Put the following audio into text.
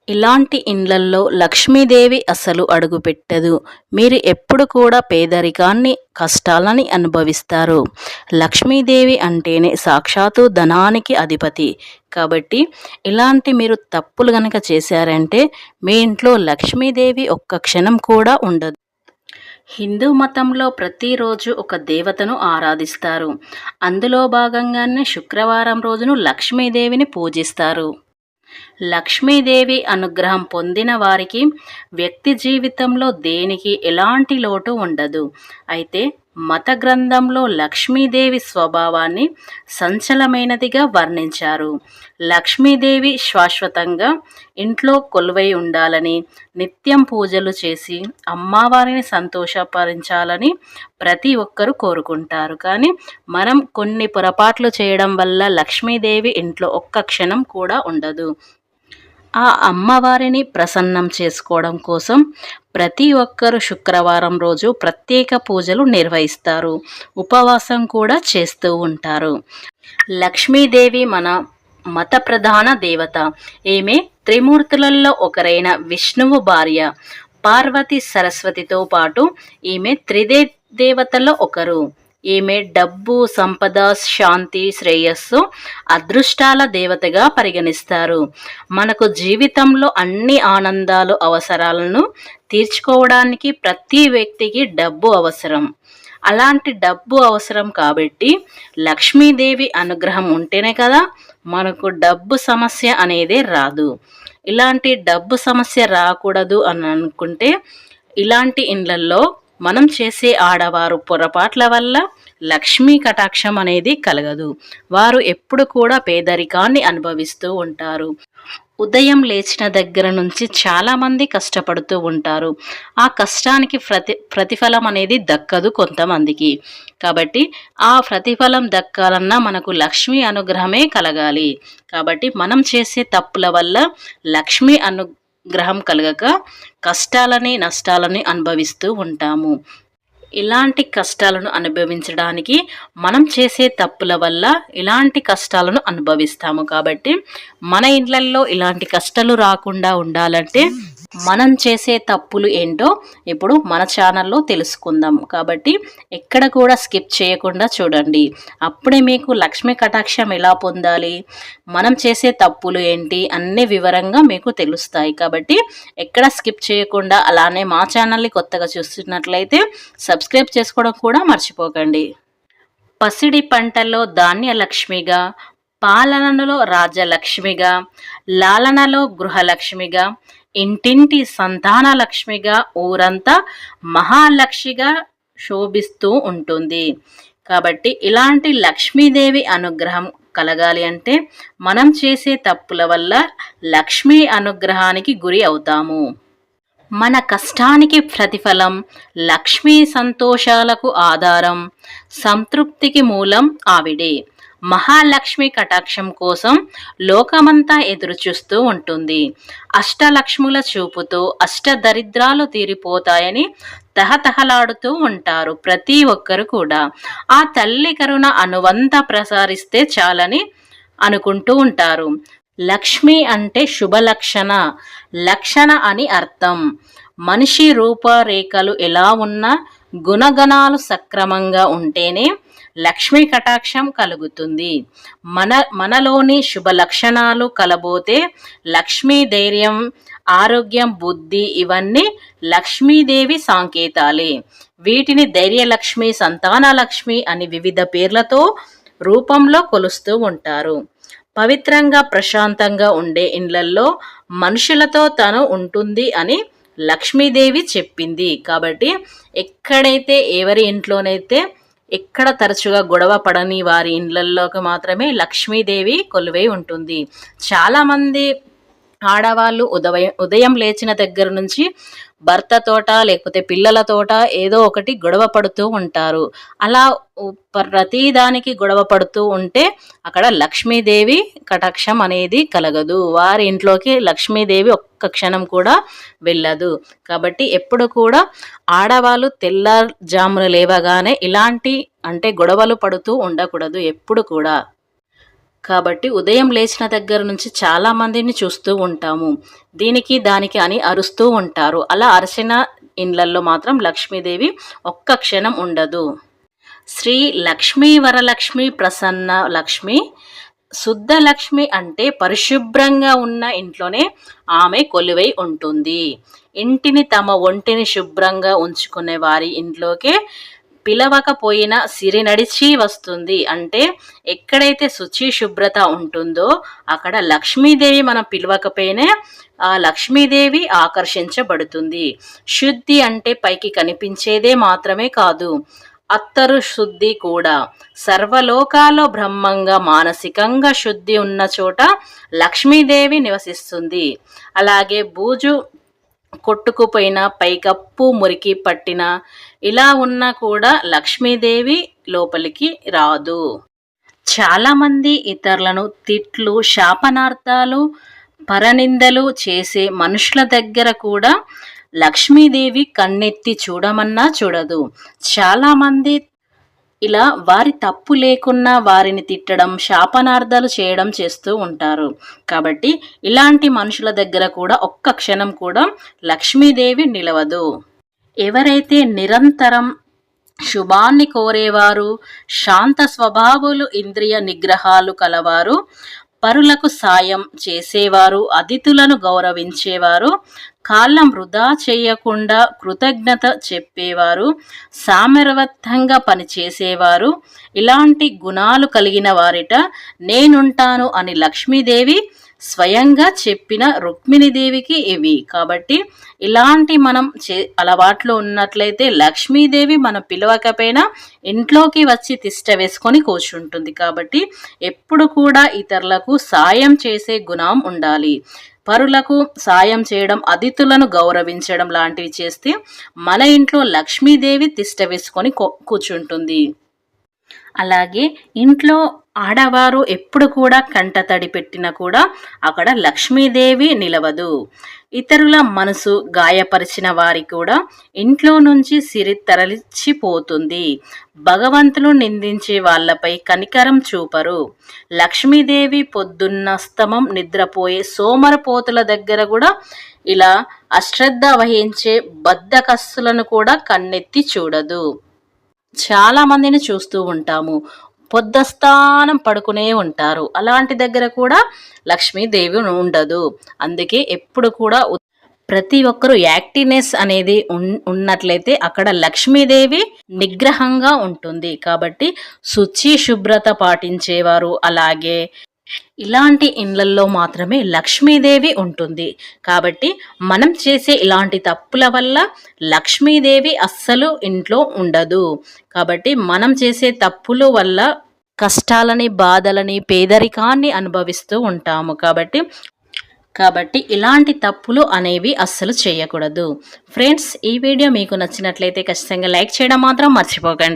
ఇలాంటి ఇండ్లల్లో లక్ష్మీదేవి అసలు అడుగుపెట్టదు. మీరు ఎప్పుడు కూడా పేదరికాన్ని, కష్టాలని అనుభవిస్తారు. లక్ష్మీదేవి అంటేనే సాక్షాత్తు ధనానికి అధిపతి. కాబట్టి ఇలాంటి మీరు తప్పులు గనక చేశారంటే మీ ఇంట్లో లక్ష్మీదేవి ఒక్క క్షణం కూడా ఉండదు. హిందూ మతంలో ప్రతిరోజు ఒక దేవతను ఆరాధిస్తారు. అందులో భాగంగానే శుక్రవారం రోజును లక్ష్మీదేవిని పూజిస్తారు. లక్ష్మీదేవి అనుగ్రహం పొందిన వారికి వ్యక్తి జీవితంలో దేనికి ఎలాంటి లోటు ఉండదు. అయితే మత గ్రంథంలో లక్ష్మీదేవి స్వభావాన్ని సంచలమైనదిగా వర్ణించారు. లక్ష్మీదేవి శాశ్వతంగా ఇంట్లో కొలువై ఉండాలని, నిత్యం పూజలు చేసి అమ్మవారిని సంతోషపరించాలని ప్రతి ఒక్కరూ కోరుకుంటారు. కానీ మనం కొన్ని పొరపాట్లు చేయడం వల్ల లక్ష్మీదేవి ఇంట్లో ఒక్క క్షణం కూడా ఉండదు. ఆ అమ్మవారిని ప్రసన్నం చేసుకోవడం కోసం ప్రతి ఒక్కరు శుక్రవారం రోజు ప్రత్యేక పూజలు నిర్వహిస్తారు. ఉపవాసం కూడా చేస్తూ ఉంటారు. లక్ష్మీదేవి మన మత ప్రధాన దేవత. ఈమె త్రిమూర్తులలో ఒకరైన విష్ణువు భార్య. పార్వతి సరస్వతితో పాటు ఈమె దేవతల్లో ఒకరు. ఈమె డబ్బు, సంపద, శాంతి, శ్రేయస్సు, అదృష్టాల దేవతగా పరిగణిస్తారు. మనకు జీవితంలో అన్ని ఆనందాలు, అవసరాలను తీర్చుకోవడానికి ప్రతి వ్యక్తికి డబ్బు అవసరం. అలాంటి డబ్బు అవసరం కాబట్టి లక్ష్మీదేవి అనుగ్రహం ఉంటేనే కదా మనకు డబ్బు సమస్య అనేదే రాదు. ఇలాంటి డబ్బు సమస్య రాకూడదు అని అనుకుంటే ఇలాంటి ఇండ్లల్లో మనం చేసే ఆడవారు పొరపాట్ల వల్ల లక్ష్మీ కటాక్షం అనేది కలగదు. వారు ఎప్పుడు కూడా పేదరికాన్ని అనుభవిస్తూ ఉంటారు. ఉదయం లేచిన దగ్గర నుంచి చాలామంది కష్టపడుతూ ఉంటారు. ఆ కష్టానికి ప్రతిఫలం అనేది దక్కదు కొంతమందికి. కాబట్టి ఆ ప్రతిఫలం దక్కాలన్నా మనకు లక్ష్మీ అనుగ్రహమే కలగాలి. కాబట్టి మనం చేసే తప్పుల వల్ల లక్ష్మీ గ్రహం కలగక కష్టాలని, నష్టాలని అనుభవిస్తూ ఉంటాము. ఇలాంటి కష్టాలను అనుభవించడానికి మనం చేసే తప్పుల వల్ల ఇలాంటి కష్టాలను అనుభవిస్తాము. కాబట్టి మన ఇళ్లల్లో ఇలాంటి కష్టాలు రాకుండా ఉండాలంటే మనం చేసే తప్పులు ఏంటో ఇప్పుడు మన ఛానల్లో తెలుసుకుందాం. కాబట్టి ఎక్కడ కూడా స్కిప్ చేయకుండా చూడండి. అప్పుడే మీకు లక్ష్మీ కటాక్షం ఎలా పొందాలి, మనం చేసే తప్పులు ఏంటి అన్ని వివరంగా మీకు తెలుస్తాయి. కాబట్టి ఎక్కడ స్కిప్ చేయకుండా అలానే మా ఛానల్ని కొత్తగా చూస్తున్నట్లయితే సబ్స్క్రైబ్ చేసుకోవడం కూడా మర్చిపోకండి. పసిడి పంటల్లో ధాన్యలక్ష్మిగా, పాలనలో రాజలక్ష్మిగా, లాలనలో గృహలక్ష్మిగా, ఇంటింటి సంతాన లక్ష్మిగా, ఊరంతా మహాలక్ష్మిగా శోభిస్తూ ఉంటుంది. కాబట్టి ఇలాంటి లక్ష్మీదేవి అనుగ్రహం కలగాలి అంటే మనం చేసే తప్పుల వల్ల లక్ష్మీ అనుగ్రహానికి గురి అవుతాము. మన కష్టానికి ప్రతిఫలం, లక్ష్మీ సంతోషాలకు ఆధారం, సంతృప్తికి మూలం ఆవిడే. మహాలక్ష్మి కటాక్షం కోసం లోకమంతా ఎదురుచూస్తూ ఉంటుంది. అష్టలక్ష్ముల చూపుతో అష్టదరిద్రాలు తీరిపోతాయని తహతహలాడుతూ ఉంటారు ప్రతి ఒక్కరు కూడా. ఆ తల్లి కరుణ అనువంత ప్రసారిస్తే చాలని అనుకుంటూ ఉంటారు. లక్ష్మి అంటే శుభలక్షణ, లక్షణ అని అర్థం. మనిషి రూపరేఖలు ఎలా ఉన్నా గుణగణాలు సక్రమంగా ఉంటేనే లక్ష్మీ కటాక్షం కలుగుతుంది. మనలోని శుభ లక్షణాలు కలబోతే లక్ష్మీ ధైర్యం, ఆరోగ్యం, బుద్ధి ఇవన్నీ లక్ష్మీదేవి సంకేతాలే. వీటిని ధైర్యలక్ష్మి, సంతానలక్ష్మి అని వివిధ పేర్లతో రూపంలో కొలుస్తూ ఉంటారు. పవిత్రంగా, ప్రశాంతంగా ఉండే ఇండ్లల్లో మనుషులతో తను ఉంటుంది అని లక్ష్మీదేవి చెప్పింది. కాబట్టి ఎక్కడైతే ఎవరి ఇంట్లోనైతే ఎక్కడ తరచుగా గొడవ పడని వారి ఇండ్లల్లోకి మాత్రమే లక్ష్మీదేవి కొలువై ఉంటుంది. చాలామంది ఆడవాళ్ళు ఉదయం లేచిన దగ్గర నుంచి భర్తతోట లేకపోతే పిల్లలతోట ఏదో ఒకటి గొడవ పడుతూ ఉంటారు. అలా ప్రతిదానికి గొడవ పడుతూ ఉంటే అక్కడ లక్ష్మీదేవి కటాక్షం అనేది కలగదు. వారి ఇంట్లోకి లక్ష్మీదేవి ఒక్క క్షణం కూడా వెళ్ళదు. కాబట్టి ఎప్పుడు కూడా ఆడవాళ్ళు తెల్లజామున లేవగానే ఇలాంటి అంటే గొడవలు పడుతూ ఉండకూడదు ఎప్పుడు కూడా. కాబట్టి ఉదయం లేచిన దగ్గర నుంచి చాలా మందిని చూస్తూ ఉంటాము. దీనికి దానికి అని అరుస్తూ ఉంటారు. అలా అరిచిన ఇండ్లల్లో మాత్రం లక్ష్మీదేవి ఒక్క క్షణం ఉండదు. శ్రీ లక్ష్మీ వరలక్ష్మి ప్రసన్న లక్ష్మి శుద్ధ లక్ష్మి అంటే పరిశుభ్రంగా ఉన్న ఇంట్లోనే ఆమె కొలువై ఉంటుంది. ఇంటిని తమ ఒంటిని శుభ్రంగా ఉంచుకునే వారి ఇంట్లోకే పిలవకపోయినా సిరి నడిచి వస్తుంది. అంటే ఎక్కడైతే శుచి శుభ్రత ఉంటుందో అక్కడ లక్ష్మీదేవి మనం పిలవకపోయినా ఆ లక్ష్మీదేవి ఆకర్షించబడుతుంది. శుద్ధి అంటే పైకి కనిపించేదే మాత్రమే కాదు, అత్తరు శుద్ధి కూడా. సర్వలోకాల్లో బ్రహ్మంగా మానసికంగా శుద్ధి ఉన్న చోట లక్ష్మీదేవి నివసిస్తుంది. అలాగే బూజు కొట్టుకుపోయిన పైకప్పు మురికి పట్టిన ఇలా ఉన్నా కూడా లక్ష్మీదేవి లోపలికి రాదు. చాలామంది ఇతరులను తిట్లు, శాపనార్థాలు, పరనిందలు చేసే మనుషుల దగ్గర కూడా లక్ష్మీదేవి కన్నెత్తి చూడమన్నా చూడదు. చాలామంది ఇలా వారి తప్పు లేకున్నా వారిని తిట్టడం, శాపనార్థాలు చేయడం చేస్తూ ఉంటారు. కాబట్టి ఇలాంటి మనుషుల దగ్గర కూడా ఒక్క క్షణం కూడా లక్ష్మీదేవి నిలవదు. ఎవరైతే నిరంతరం శుభాన్ని కోరేవారు, శాంత స్వభావులు, ఇంద్రియ నిగ్రహాలు కలవారు, పరులకు సాయం చేసేవారు, అతిథులను గౌరవించేవారు, కాలం వృధా చేయకుండా కృతజ్ఞత చెప్పేవారు, సామరవత్తంగా పనిచేసేవారు, ఇలాంటి గుణాలు కలిగిన వారిట నేనుంటాను అని లక్ష్మీదేవి స్వయంగా చెప్పిన రుక్మిణీదేవికి ఇవి. కాబట్టి ఇలాంటి మనం అలవాట్లు ఉన్నట్లయితే లక్ష్మీదేవి మనం పిలవకపోయినా ఇంట్లోకి వచ్చి తిష్ట వేసుకొని కూర్చుంటుంది. కాబట్టి ఎప్పుడు కూడా ఇతరులకు సాయం చేసే గుణం ఉండాలి. పరులకు సాయం చేయడం, అతిథులను గౌరవించడం లాంటివి చేస్తే మన ఇంట్లో లక్ష్మీదేవి తిష్ట వేసుకొని కూర్చుంటుంది. అలాగే ఇంట్లో ఆడవారు ఎప్పుడు కూడా కంట తడి పెట్టినా కూడా అక్కడ లక్ష్మీదేవి నిలవదు. ఇతరుల మనసు గాయపరిచిన వారి కూడా ఇంట్లో నుంచి సిరి తరలిచ్చిపోతుంది. భగవంతులు నిందించే వాళ్ళపై కనికరం చూపరు. లక్ష్మీదేవి పొద్దున్నస్తమం నిద్రపోయే సోమరపోతుల దగ్గర కూడా ఇలా అశ్రద్ధ వహించే బద్ధకస్తులను కూడా కన్నెత్తి చూడదు. చాలా మందిని చూస్తూ ఉంటాము, పొద్దస్థానం పడుకునే ఉంటారు. అలాంటి దగ్గర కూడా లక్ష్మీదేవి ఉండదు. అందుకే ఎప్పుడు కూడా ప్రతి ఒక్కరూ యాక్టివ్నెస్ అనేది ఉన్నట్లయితే అక్కడ లక్ష్మీదేవి నిగ్రహంగా ఉంటుంది. కాబట్టి శుచి శుభ్రత పాటించేవారు, అలాగే ఇలాంటి ఇండ్లల్లో మాత్రమే లక్ష్మీదేవి ఉంటుంది. కాబట్టి మనం చేసే ఇలాంటి తప్పుల వల్ల లక్ష్మీదేవి అస్సలు ఇంట్లో ఉండదు. కాబట్టి మనం చేసే తప్పుల వల్ల కష్టాలని, బాధలని, పేదరికాన్ని అనుభవిస్తూ ఉంటాము. కాబట్టి ఇలాంటి తప్పులు అనేవి అస్సలు చేయకూడదు. ఫ్రెండ్స్, ఈ వీడియో మీకు నచ్చినట్లయితే ఖచ్చితంగా లైక్ చేయడం మాత్రం మర్చిపోకండి.